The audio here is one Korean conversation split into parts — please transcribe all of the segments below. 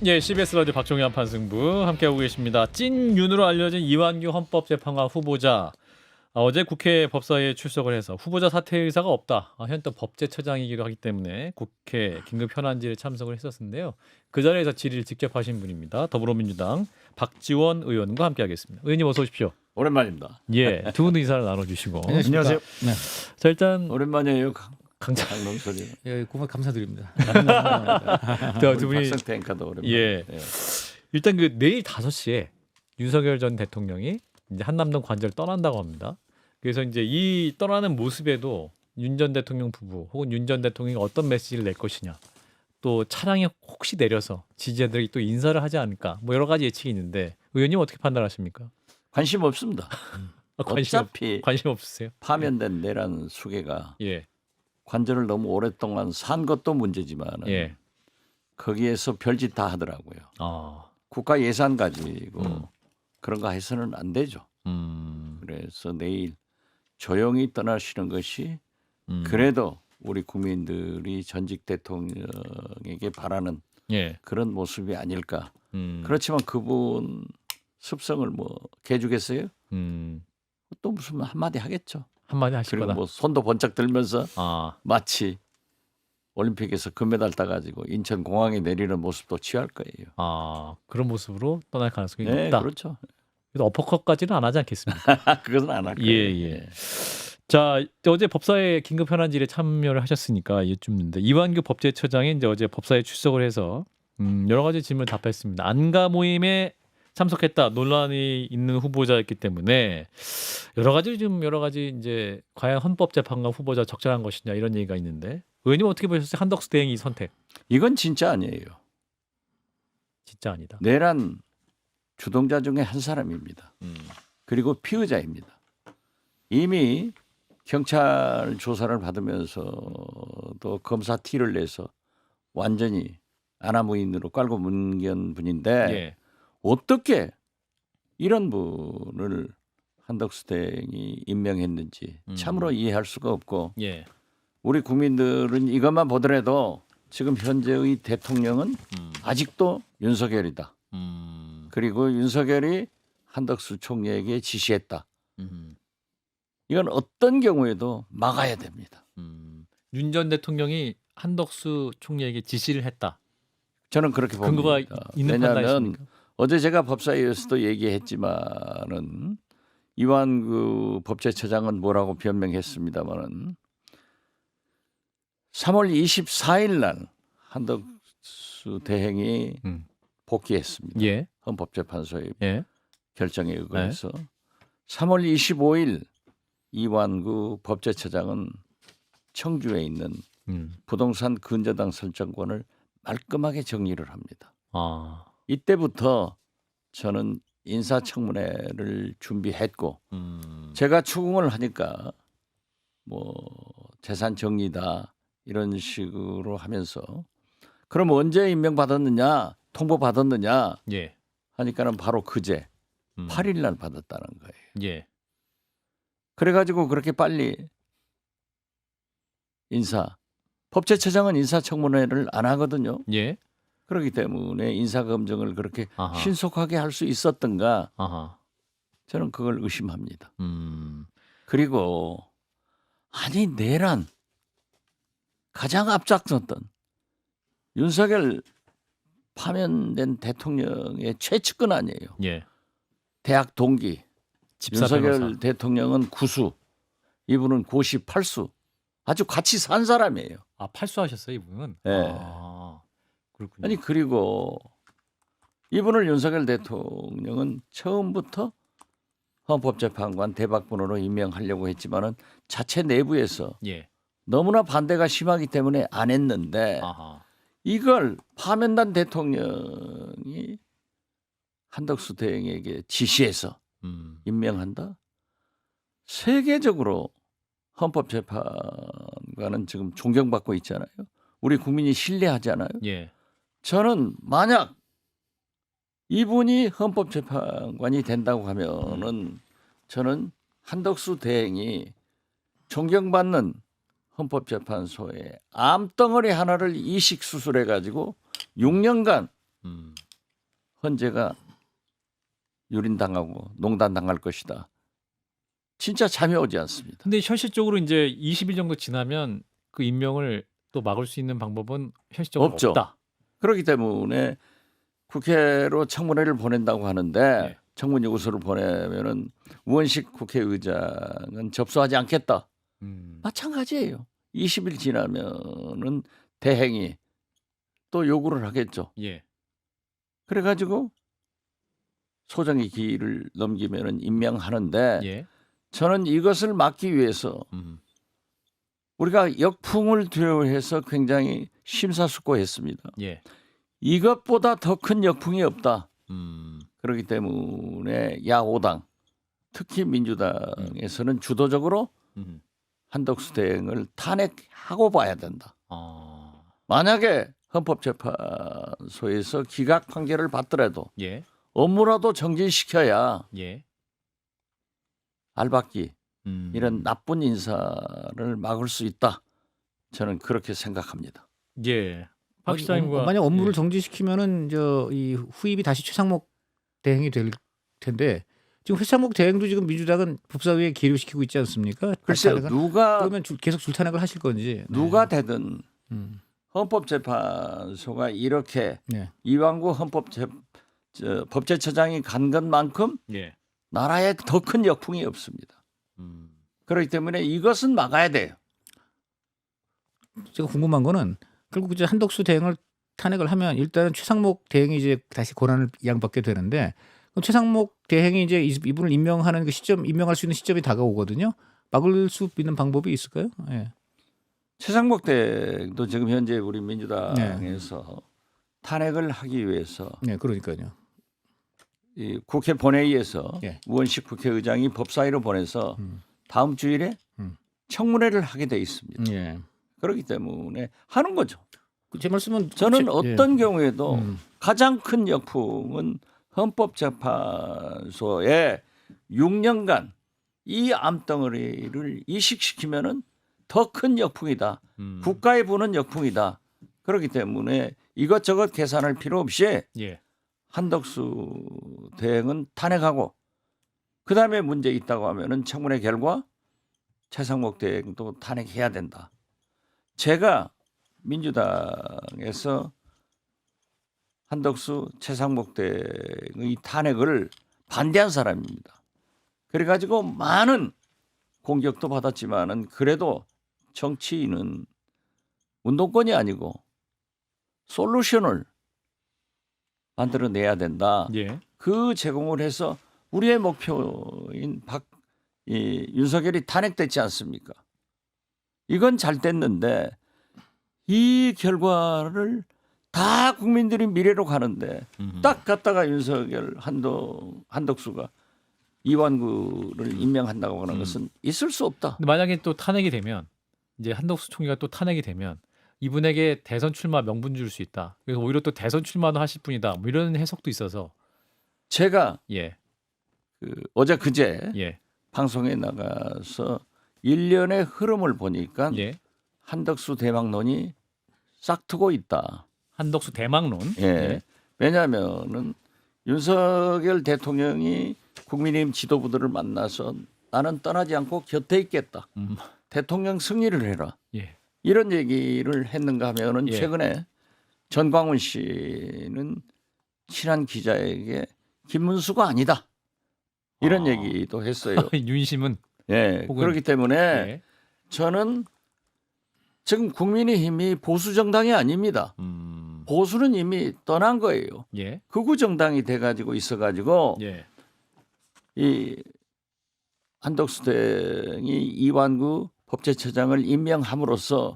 예, CBS 라디오 박종현 판승부 함께하고 계십니다. 찐윤으로 알려진 이완규 헌법재판관 후보자 어제 국회 법사위에 출석을 해서 후보자 사퇴 의사가 없다. 현 또 법제처장이기도 하기 때문에 국회 긴급 현안질에 참석을 했었는데요. 그 자리에서 질의를 직접 하신 분입니다. 더불어민주당 박지원 의원과 함께하겠습니다. 의원님 어서 오십시오. 오랜만입니다. 예, 두 분 의사를 나눠주시고. 안녕하세요. 네. 자 일단 오랜만이에요. 강장 강론 소리. 예, 고맙 감사드립니다. 두 분이 박성탱카도 오랜만에. 예. 일단 그 내일 5시에 윤석열 전 대통령이 이제 한남동 관저를 떠난다고 합니다. 그래서 이제 이 떠나는 모습에도 윤 전 대통령 부부 혹은 윤 전 대통령이 어떤 메시지를 낼 것이냐, 또 차량에 혹시 내려서 지지자들이 또 인사를 하지 않을까, 뭐 여러 가지 예측이 있는데 의원님 어떻게 판단하십니까? 관심 없습니다. 어차피 관심 없으세요? 파면된 내란 수계가 예, 관절을 너무 오랫동안 산 것도 문제지만 예, 거기에서 별짓 다 하더라고요. 아, 국가 예산 가지고 그런 거 해서는 안 되죠. 음, 그래서 내일 조용히 떠나시는 것이 그래도 우리 국민들이 전직 대통령에게 바라는 예, 그런 모습이 아닐까. 그렇지만 그분 습성을 뭐 개주겠어요? 또 무슨 한마디 하겠죠. 한마디 하실 그리고 거다. 뭐 손도 번쩍 들면서 아, 마치 올림픽에서 금메달 따가지고 인천 공항에 내리는 모습도 취할 거예요. 아, 그런 모습으로 떠날 가능성이 네, 높다. 그렇죠. 그래도 어퍼컷까지는 안 하지 않겠습니까? 그것은 안 할 거예요. 예. 자, 어제 법사위 긴급 현안질에 참여를 하셨으니까 여쭙는데 이완규 법제처장이 이제 어제 법사위에 출석을 해서 여러 가지 질문을 답했습니다. 안가 모임에 참석했다 논란이 있는 후보자였기 때문에 여러 가지 이제 과연 헌법재판관 후보자 적절한 것이냐 이런 얘기가 있는데 의원님 어떻게 보셨어요? 한덕수 대행이 선택 이건 진짜 아니에요. 진짜 아니다. 내란 주동자 중에 한 사람입니다. 그리고 피의자입니다. 이미 경찰 조사를 받으면서도 검사 티를 내서 완전히 아나무인으로 깔고 문견 분인데 예. 어떻게 이런 분을 한덕수 대행이 임명했는지 참으로 이해할 수가 없고 예. 우리 국민들은 이것만 보더라도 지금 현재의 대통령은 아직도 윤석열이다. 그리고 윤석열이 한덕수 총리에게 지시했다. 이건 어떤 경우에도 막아야 됩니다. 윤 전 대통령이 한덕수 총리에게 지시를 했다. 저는 그렇게 봅니다. 근거가 있는 왜냐하면 판단이십니까? 어제 제가 법사위에서도 얘기했지만은 이완구 법제처장은 뭐라고 변명했습니다마는 3월 24일 날 한덕수 대행이 복귀했습니다. 예. 헌법재판소의 예. 결정에 의거해서 3월 25일 이완구 법제처장은 청주에 있는 부동산 근저당 설정권을 말끔하게 정리를 합니다. 아. 이때부터 저는 인사청문회를 준비했고 제가 추궁을 하니까 뭐 재산 정리다 이런 식으로 하면서 그럼 언제 임명받았느냐 통보받았느냐 예. 하니까는 바로 그제 8일 날 받았다는 거예요. 예. 그래가지고 그렇게 빨리 법제처장은 인사청문회를 안 하거든요. 예. 그렇기 때문에 인사검증을 그렇게 아하. 신속하게 할 수 있었던가 아하. 저는 그걸 의심합니다. 그리고 아니 내란 가장 앞장섰던 윤석열 파면된 대통령의 최측근 아니에요. 예. 대학 동기 집사 윤석열 변호사. 대통령은 구수 이분은 고시 8수 아주 같이 산 사람이에요. 아, 팔수하셨어요, 이분은? 네. 아. 그렇군요. 아니 그리고 이분을 윤석열 대통령은 처음부터 헌법재판관 대박번호로 임명하려고 했지만은 자체 내부에서 예. 너무나 반대가 심하기 때문에 안 했는데 아하. 이걸 파면단 대통령이 한덕수 대행에게 지시해서 임명한다? 세계적으로 헌법재판관은 지금 존경받고 있잖아요. 우리 국민이 신뢰하잖아요. 예. 저는 만약 이분이 헌법재판관이 된다고 하면은 저는 한덕수 대행이 존경받는 헌법재판소에 암덩어리 하나를 이식 수술해 가지고 6년간 헌재가 유린당하고 농단당할 것이다. 진짜 잠이 오지 않습니다. 근데 현실적으로 이제 20일 정도 지나면 그 임명을 또 막을 수 있는 방법은 현실적으로 없죠. 없다. 그렇기 때문에 국회로 청문회를 보낸다고 하는데 네. 청문 요구서를 보내면은 우원식 국회의장은 접수하지 않겠다. 마찬가지예요. 20일 지나면은 대행이 또 요구를 하겠죠. 예. 그래가지고 소정의 기일을 넘기면은 임명하는데 예. 저는 이것을 막기 위해서 우리가 역풍을 두려워해서 굉장히 심사숙고했습니다. 예. 이것보다 더 큰 역풍이 없다. 그렇기 때문에 야5당 특히 민주당에서는 주도적으로 한덕수 대행을 탄핵하고 봐야 된다. 만약에 헌법재판소에서 기각 판결을 받더라도 예. 업무라도 정지시켜야 예. 알박기 이런 나쁜 인사를 막을 수 있다. 저는 그렇게 생각합니다. 예. 박 시장님과 만약 업무를 예. 정지시키면은 이 후임이 다시 최상목 대행이 될 텐데 지금 최상목 대행도 지금 민주당은 법사위에 계류시키고 있지 않습니까? 글쎄요, 탄핵은? 누가 그러면 계속 줄탄핵을 하실 건지. 누가 되든 음. 헌법재판소가 이렇게 네. 이완구 법제처장이 간 것만큼 예. 나라에 더 큰 역풍이 없습니다. 그렇기 때문에 이것은 막아야 돼요. 제가 궁금한 거는 결국 이제 한덕수 대행을 탄핵을 하면 일단은 최상목 대행이 이제 다시 권한을 이양받게 되는데 그럼 최상목 대행이 이제 이분을 임명하는 그 시점, 임명할 수 있는 시점이 다가오거든요. 막을 수 있는 방법이 있을까요? 예. 최상목 대행도 지금 현재 우리 민주당에서 탄핵을 하기 위해서 네, 그러니까요. 이 국회 본회의에서 예. 우원식 국회의장이 법사위로 보내서 다음 주일에 청문회를 하게 돼 있습니다. 예. 그렇기 때문에 하는 거죠. 제 말씀은 저는 예. 어떤 경우에도 가장 큰 역풍은 헌법재판소에 6년간 이 암덩어리를 이식시키면은 더 큰 역풍이다. 국가에 부는 역풍이다. 그렇기 때문에 이것저것 계산할 필요 없이 예. 한덕수 대행은 탄핵하고 그다음에 문제 있다고 하면은 청문회 결과 최상목 대행도 탄핵해야 된다. 제가 민주당에서 한덕수 최상목 대행의 탄핵을 반대한 사람입니다. 그래가지고 많은 공격도 받았지만은 그래도 정치인은 운동권이 아니고 솔루션을 만들어내야 된다. 예. 그 제공을 해서 우리의 목표인 윤석열이 탄핵됐지 않습니까? 이건 잘 됐는데 이 결과를 다 국민들이 미래로 가는데 딱 갔다가 윤석열 한덕수가 이완구를 임명한다고 하는 것은 있을 수 없다. 근데 만약에 또 탄핵이 되면 이제 한덕수 총리가 또 탄핵이 되면 이분에게 대선 출마 명분 줄 수 있다. 그래서 오히려 또 대선 출마도 하실 분이다. 뭐 이런 해석도 있어서 제가 예. 어제 그제 예. 방송에 나가서 일련의 흐름을 보니까 예. 한덕수 대망론이 싹트고 있다. 한덕수 대망론. 예. 왜냐하면은 윤석열 대통령이 국민의힘 지도부들을 만나서 나는 떠나지 않고 곁에 있겠다. 대통령 승리를 해라. 예. 이런 얘기를 했는가 하면은 예. 최근에 전광훈 씨는 친한 기자에게 김문수가 아니다. 이런 얘기도 했어요. 윤심은 예. 혹은- 그렇기 때문에 예. 저는 지금 국민의힘이 보수 정당이 아닙니다. 보수는 이미 떠난 거예요. 예. 극우 정당이 돼가지고 있어가지고 예. 이 한덕수 대행이 이완구 법제처장을 임명함으로써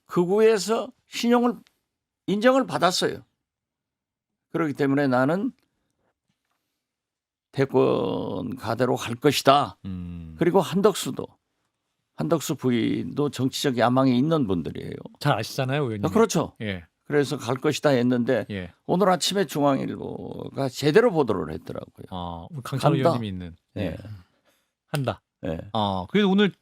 극우에서 인정을 받았어요. 그렇기 때문에 나는 대권 가대로 갈 것이다. 그리고 한덕수 부인도 정치적 야망이 있는 분들이에요. 잘 아시잖아요, 의원님. 그렇죠. 예. 그래서 갈 것이다 했는데 예. 오늘 아침에 중앙일보가 제대로 보도를 했더라고요. 우리 강찬호 간다. 의원님이 있는. 예. 한다. 예. 그래서 오늘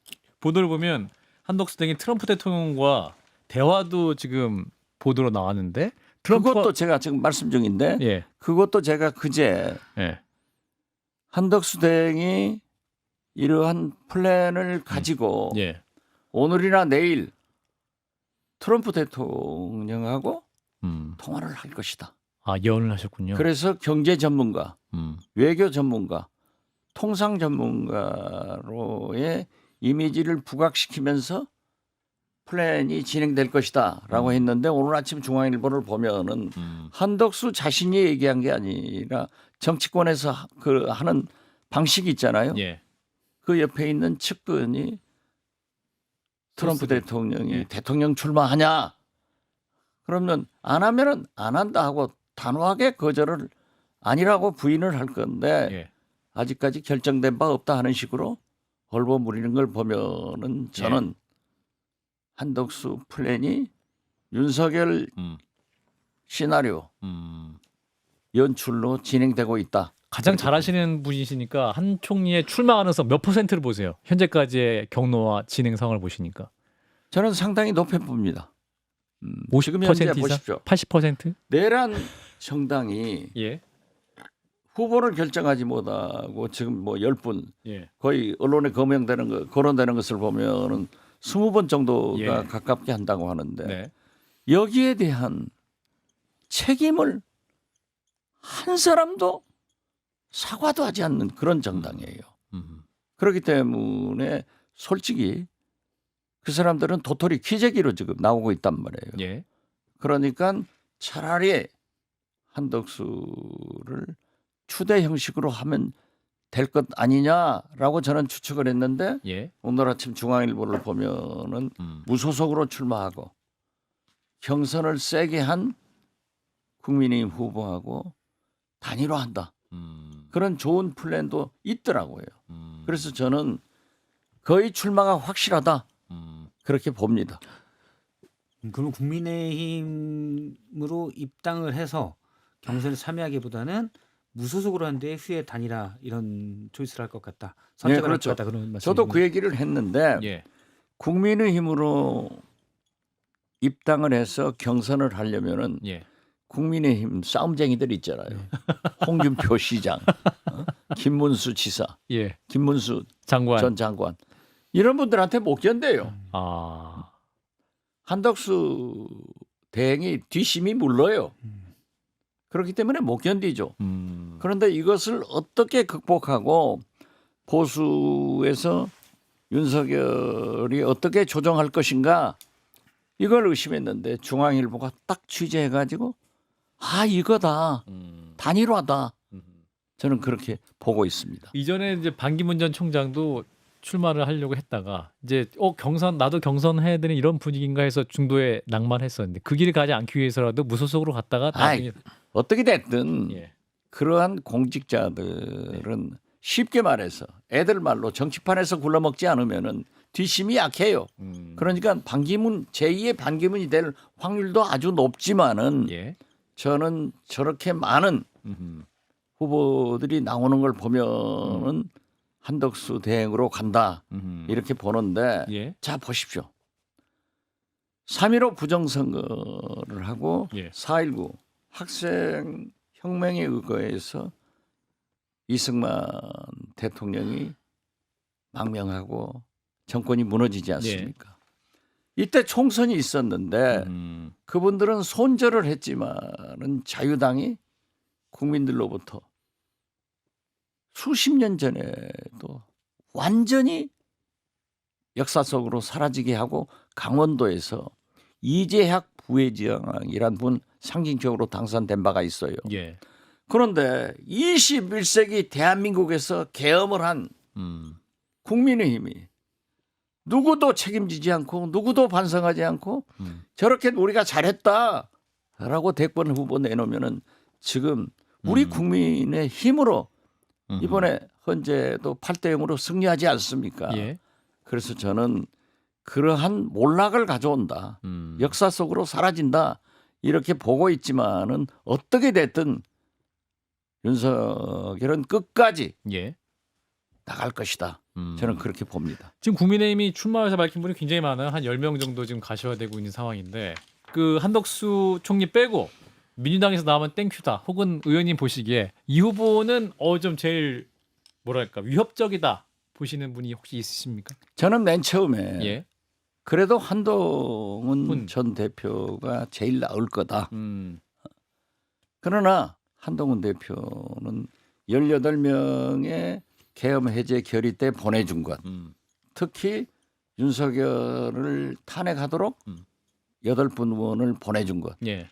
보도를 보면 한덕수 등이 트럼프 대통령과 대화도 지금 보도로 나왔는데 그것도 제가 지금 말씀 중인데 예. 그것도 제가 그제 예. 한덕수 대행이 이러한 플랜을 가지고 예. 오늘이나 내일 트럼프 대통령하고 통화를 할 것이다. 아, 예언을 하셨군요. 그래서 경제 전문가, 외교 전문가, 통상 전문가로의 이미지를 부각시키면서 플랜이 진행될 것이다라고 했는데 오늘 아침 중앙일보를 보면은 한덕수 자신이 얘기한 게 아니라 정치권에서 그 하는 방식이 있잖아요. 예. 그 옆에 있는 측근이 트럼프 대통령이 예. 대통령 출마하냐? 그러면 안 하면은 안 한다 하고 단호하게 거절을 아니라고 부인을 할 건데 예. 아직까지 결정된 바 없다 하는 식으로 얼버무리는 걸 보면은 저는 한덕수 플랜이 윤석열 시나리오 연출로 진행되고 있다. 가장 잘하시는 분이시니까 한 총리의 출마 가능성 몇 %를 보세요? 현재까지의 경로와 진행 상황을 보시니까. 저는 상당히 높게 봅니다. 50% 지금 현재 이상? 보십시오. 80%? 내란 정당이 예. 후보를 결정하지 못하고 지금 뭐 10분 예. 거의 언론에 거론되는 것을 보면은 20번 정도가 예. 가깝게 한다고 하는데 네. 여기에 대한 책임을 한 사람도 사과도 하지 않는 그런 정당이에요. 그렇기 때문에 솔직히 그 사람들은 도토리 기재기로 지금 나오고 있단 말이에요. 예. 그러니까 차라리 한덕수를 추대 형식으로 하면 될 것 아니냐라고 저는 추측을 했는데 예. 오늘 아침 중앙일보를 보면은 무소속으로 출마하고 경선을 세게 한 국민의힘 후보하고 단일화한다. 그런 좋은 플랜도 있더라고요. 그래서 저는 거의 출마가 확실하다. 그렇게 봅니다. 그러면 국민의힘으로 입당을 해서 경선에 참여하기보다는 무소속으로 한데 후에 단일화 이런 초이스를 할 것 같다. 선택을 그렇죠. 할 것 같다. 그런 말씀이군요. 저도 그 얘기를 했는데 예. 국민의힘으로 입당을 해서 경선을 하려면은 예. 국민의힘 싸움쟁이들 있잖아요. 홍준표 시장, 김문수 지사, 예. 김문수 장관. 전 장관 이런 분들한테 못 견뎌요. 아. 한덕수 대행이 뒷심이 물러요. 그렇기 때문에 못 견디죠. 그런데 이것을 어떻게 극복하고 보수에서 윤석열이 어떻게 조정할 것인가 이걸 의심했는데 중앙일보가 딱 취재해가지고 이거다 단일화다 저는 그렇게 보고 있습니다. 이전에 이제 반기문 전 총장도 출마를 하려고 했다가 이제 경선 나도 경선해야 되는 이런 분위기인가 해서 중도에 낭만했었는데 그 길을 가지 않기 위해서라도 무소속으로 갔다가 나중에 어떻게 됐든 예. 그러한 공직자들은 쉽게 말해서 애들 말로 정치판에서 굴러먹지 않으면은 뒷심이 약해요. 그러니까 제2의 반기문이 될 확률도 아주 높지만은 예. 저는 저렇게 많은 후보들이 나오는 걸 보면은 한덕수 대행으로 간다 이렇게 보는데 예. 자 보십시오. 3.15 부정선거를 하고 예. 4.19 학생 혁명에 의거해서 이승만 대통령이 망명하고 정권이 무너지지 않습니까? 이때 총선이 있었는데 그분들은 손절을 했지만은 자유당이 국민들로부터 수십 년 전에도 완전히 역사 속으로 사라지게 하고 강원도에서 이재학 부회장이란 분 상징적으로 당선된 바가 있어요. 예. 그런데 21세기 대한민국에서 계엄을 한 국민의힘이 누구도 책임지지 않고 누구도 반성하지 않고 저렇게 우리가 잘했다라고 대권 후보 내놓으면은 지금 우리 국민의 힘으로 이번에 헌재도 8대 0으로 승리하지 않습니까? 예. 그래서 저는 그러한 몰락을 가져온다. 역사 속으로 사라진다. 이렇게 보고 있지만은 어떻게 됐든 윤석열은 끝까지 예. 나갈 것이다. 저는 그렇게 봅니다. 지금 국민의힘이 출마해서 밝힌 분이 굉장히 많아요. 한 10명 정도 지금 가셔야 되고 있는 상황인데 그 한덕수 총리 빼고 민주당에서 나오면 땡큐다. 혹은 의원님 보시기에 이 후보는 좀 제일 뭐랄까 위협적이다 보시는 분이 혹시 있으십니까? 저는 맨 처음에 예. 그래도 한동훈 군. 전 대표가 제일 나을 거다. 음. 그러나 한동훈 대표는 18명의 계엄 해제 결의 때 보내준 것, 음. 특히 윤석열을 탄핵하도록 음. 8분을 보내준 것, 예.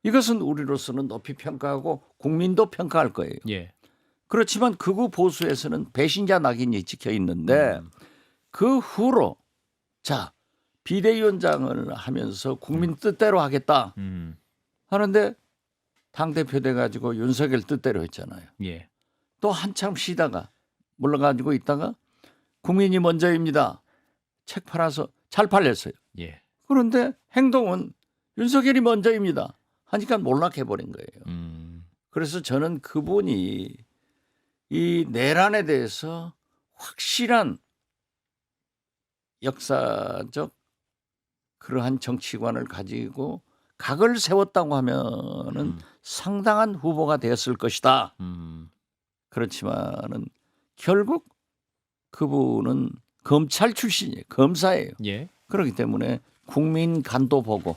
이것은 우리로서는 높이 평가하고 국민도 평가할 거예요. 예. 그렇지만 극우 보수에서는 배신자 낙인이 찍혀 있는데 그 후로 자 비대위원장을 하면서 국민 뜻대로 하겠다 음. 하는데 당대표 돼가지고 윤석열 뜻대로 했잖아요. 예. 또 한참 쉬다가 물러가지고 있다가 국민이 먼저입니다. 책 팔아서 잘 팔렸어요. 예. 그런데 행동은 윤석열이 먼저입니다. 하니까 몰락해버린 거예요. 그래서 저는 그분이 이 내란에 대해서 확실한 역사적 그러한 정치관을 가지고 각을 세웠다고 하면은 상당한 후보가 되었을 것이다. 그렇지만은 결국 그분은 검찰 출신이에요. 검사예요. 예. 그렇기 때문에 국민 간도 보고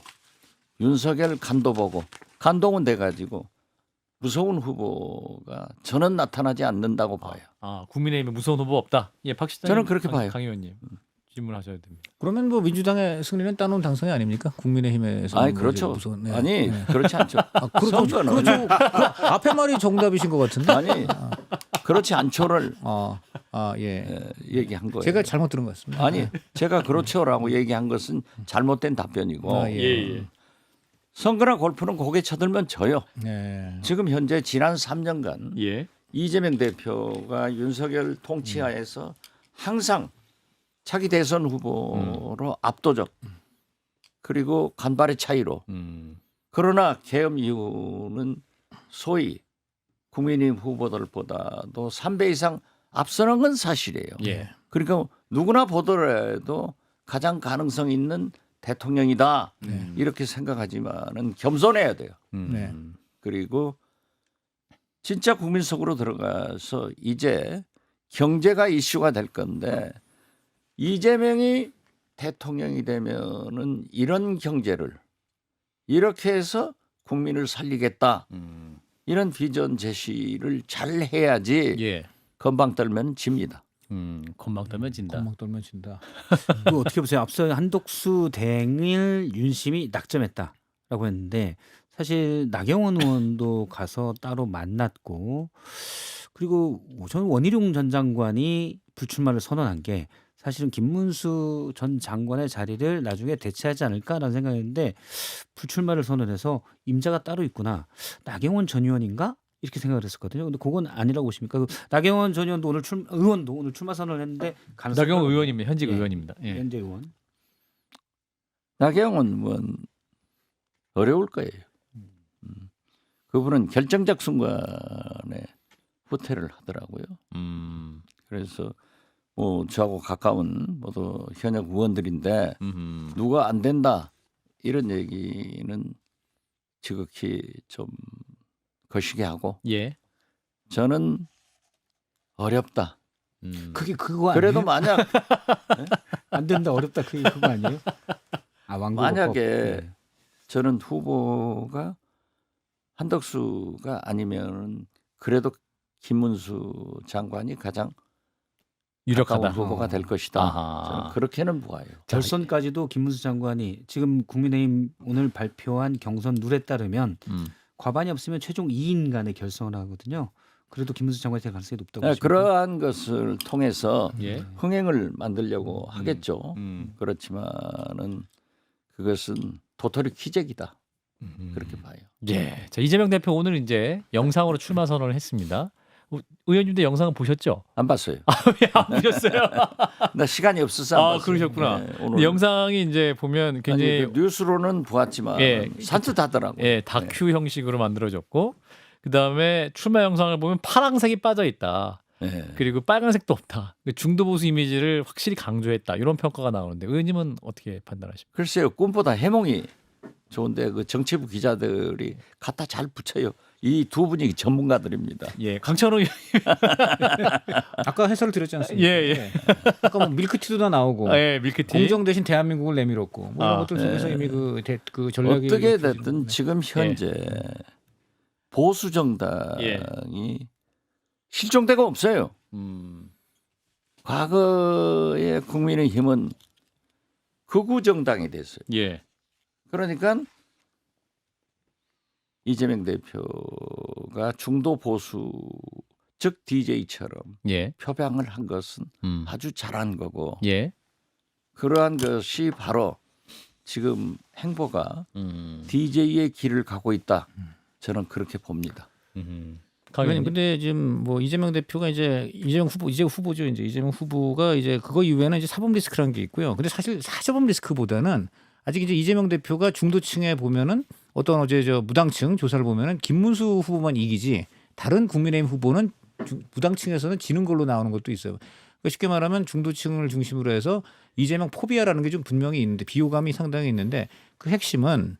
윤석열 간도 보고 간동은 돼가지고 무서운 후보가 저는 나타나지 않는다고 봐요. 아, 국민의힘에 무서운 후보 없다. 예, 박 시장님. 저는 그렇게 봐요. 강 의원님 질문하셔야 됩니다. 그러면 뭐 민주당의 승리는 따놓은 당선이 아닙니까? 국민의힘에서 아니 그렇죠. 네. 아니 네. 그렇지 않죠. 그렇죠. 선거는 그렇죠. 그 앞에 말이 정답이신 것 같은데. 아니 그렇지 않죠를 예. 얘기한 거예요. 제가 잘못 들은 것 같습니다. 아니 제가 그렇죠라고 얘기한 것은 잘못된 답변이고 예. 선거나 골프는 고개 쳐들면 져요. 네. 지금 현재 지난 3년간 예. 이재명 대표가 윤석열 통치하에서 항상 차기 대선 후보로 압도적 그리고 간발의 차이로 그러나 계엄 이후는 소위 국민의힘 후보들보다도 3배 이상 앞서는 건 사실이에요. 예. 그러니까 누구나 보더라도 가장 가능성 있는 대통령이다 이렇게 생각하지만은 겸손해야 돼요. 네. 그리고 진짜 국민 속으로 들어가서 이제 경제가 이슈가 될 건데 이재명이 대통령이 되면은 이런 경제를 이렇게 해서 국민을 살리겠다 이런 비전 제시를 잘 해야지 예. 건방 떨면 집니다. 건방 떨면 진다. 건방 떨면 진다. 그 어떻게 보세요? 앞서 한독수 대행을 윤심이 낙점했다라고 했는데 사실 나경원 의원도 가서 따로 만났고 그리고 저는 원희룡 전 장관이 불출마를 선언한 게 사실은 김문수 전 장관의 자리를 나중에 대체하지 않을까라는 생각했는데 불출마를 선언해서 임자가 따로 있구나. 나경원 전 의원인가? 이렇게 생각을 했었거든요. 근데 그건 아니라고 보십니까? 그 나경원 전 의원도 오늘 출마 선언을 했는데 가능성이 나경원 의원입니다. 현직 예. 의원입니다. 예. 현재 의원. 나경원 의원 어려울 거예요. 그분은 결정적 순간에 후퇴를 하더라고요. 그래서 뭐 저하고 가까운 모두 현역 의원들인데 누가 안 된다 이런 얘기는 지극히 좀 거시기 하고 예. 저는 어렵다. 그게 그거 아니에요? 그래도 만약 안 된다 어렵다 그거 아니에요? 아 왕국어법. 만약에 네. 저는 후보가 한덕수가 아니면 그래도 김문수 장관이 가장 유력하다. 가까운 후보가 될 것이다. 아하. 저는 그렇게는 보아요. 결선까지도 김문수 장관이 지금 국민의힘 오늘 발표한 경선 룰에 따르면 과반이 없으면 최종 2인 간의 결선을 하거든요. 그래도 김문수 장관이 될 가능성이 높다고 네, 보십니까? 그러한 것을 통해서 예. 흥행을 만들려고 하겠죠. 음. 그렇지만은 그것은 도토리 키재기다. 그렇게 봐요. 예. 자, 이재명 대표 오늘 이제 영상으로 출마 선언을 했습니다. 의원님도 영상은 보셨죠? 안 봤어요. 왜 안 보셨어요? 나 시간이 없어서 안 아, 봤어요. 그러셨구나. 네, 근데 영상이 이제 보면 굉장히 아니, 그 뉴스로는 보았지만 예. 산뜻하더라고요. 예, 다큐 형식으로 만들어졌고 그다음에 출마 영상을 보면 파란색이 빠져 있다. 네. 그리고 빨간색도 없다. 중도 보수 이미지를 확실히 강조했다. 이런 평가가 나오는데 의원님은 어떻게 판단하십니까? 글쎄요, 꿈보다 해몽이 좋은데 그 정치부 기자들이 갖다 잘 붙여요. 이 두 분이 전문가들입니다. 예, 강찬호 의원. 아까 해설을 드렸지 않습니까? 예, 예. 네. 아까 뭐 밀크티도 나오고 예, 밀크티. 공정 대신 대한민국을 내밀었고 뭐 이런 아, 것들 속에서 이미 그 전략이 어떻게 펼쳐지는 됐든 건데. 지금 현재 보수 정당이 실종되고 없어요. 과거에 국민의힘은 극우 정당이 됐어요. 예. 그러니까 이재명 대표가 중도 보수 즉 DJ처럼 예. 표방을 한 것은 아주 잘한 거고 예. 그러한 것이 바로 지금 행보가 DJ의 길을 가고 있다. 저는 그렇게 봅니다. 의원님, 근데 지금 뭐 이재명 대표가 이제 이제 후보죠. 이제 이재명 후보가 이제 그거 이외에는 이제 사법 리스크라는 게 있고요. 근데 사실 사법 리스크보다는 아직 이제 이재명 대표가 중도층에 보면은 어떤 어제 저 무당층 조사를 보면은 김문수 후보만 이기지 다른 국민의힘 후보는 무당층에서는 지는 걸로 나오는 것도 있어요. 그러니까 쉽게 말하면 중도층을 중심으로 해서 이재명 포비아라는 게 좀 분명히 있는데 비호감이 상당히 있는데 그 핵심은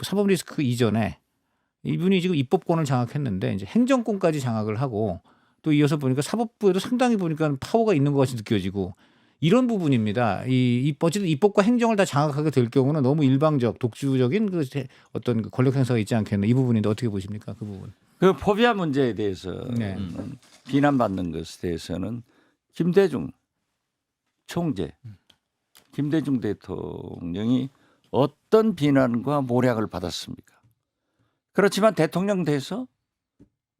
사법 리스크 이전에 이분이 지금 입법권을 장악했는데 이제 행정권까지 장악을 하고 또 이어서 보니까 사법부에도 상당히 보니까 파워가 있는 것 같이 느껴지고 이런 부분입니다. 어쨌든 입법과 행정을 다 장악하게 될 경우는 너무 일방적, 독주적인 그 어떤 그 권력 행사가 있지 않겠나 이 부분인데 어떻게 보십니까? 그 부분. 그 포비아 문제에 대해서 네. 비난받는 것에 대해서는 김대중 총재, 김대중 대통령이 어떤 비난과 모략을 받았습니까? 그렇지만 대통령 돼서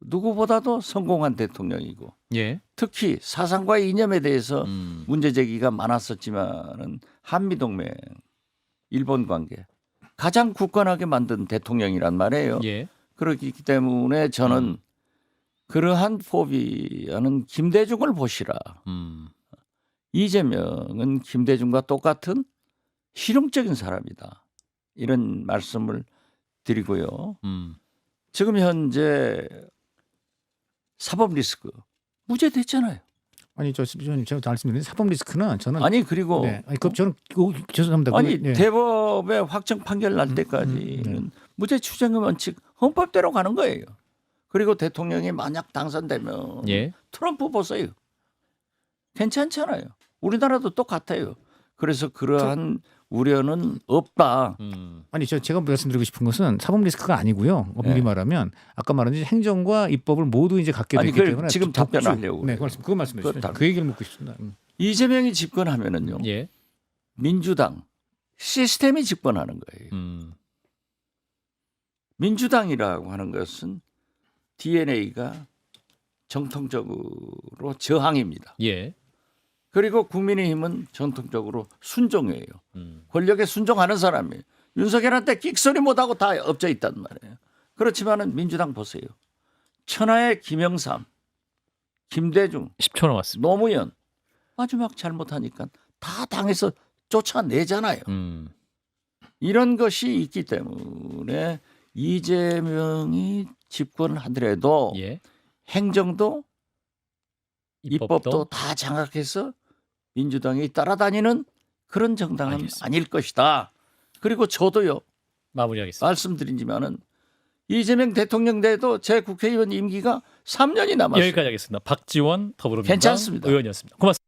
누구보다도 성공한 대통령이고 예. 특히 사상과의 이념에 대해서 문제 제기가 많았었지만은 한미동맹, 일본 관계 가장 굳건하게 만든 대통령이란 말이에요. 예. 그렇기 때문에 저는 그러한 포비아는 김대중을 보시라. 이재명은 김대중과 똑같은 실용적인 사람이다. 이런 말씀을 드리고요. 지금 현재 사법 리스크 무죄 됐잖아요. 아니 제가 말씀드린 사법 리스크는 저는 아니 그리고 네. 아니 그 저는 죄송합니다. 아니 네. 대법의 확정 판결 날 때까지는 무죄 추정의 원칙 헌법대로 가는 거예요. 그리고 대통령이 만약 당선되면 예. 트럼프 보세요. 괜찮잖아요. 우리나라도 똑같아요. 그래서 그러한 우려는 없다. 아니 제가 말씀드리고 싶은 것은 사법 리스크가 아니고요. 엄밀히 네. 말하면 아까 말한 행정과 입법을 모두 이제 갖게 아니, 됐기 그걸 때문에 지금 답변하려고 네, 그래요. 그거 말씀해 주시죠. 그렇다. 그 얘기를 묻고 싶습니다. 이재명이 집권하면은요. 예. 민주당 시스템이 집권하는 거예요. 민주당이라고 하는 것은 DNA가 정통적으로 저항입니다. 예. 그리고 국민의힘은 전통적으로 순종이에요. 권력에 순종하는 사람이에요. 윤석열한테 끽소리 못하고 다 엎져 있단 말이에요. 그렇지만은 민주당 보세요. 천하의 김영삼, 김대중, 10초 남았습니다. 노무현 마지막 잘못하니까 다 당에서 쫓아내잖아요. 이런 것이 있기 때문에 이재명이 집권을 하더라도 예. 행정도 입법도 다 장악해서 민주당이 따라다니는 그런 정당은 알겠습니다. 아닐 것이다. 그리고 저도요 마무리하겠습니다. 말씀드리지만은 이재명 대통령 돼도 제 국회의원 임기가 3년이 남았어요. 여기까지 하겠습니다. 박지원 더불어민주당 괜찮습니다. 의원이었습니다. 고맙습니다.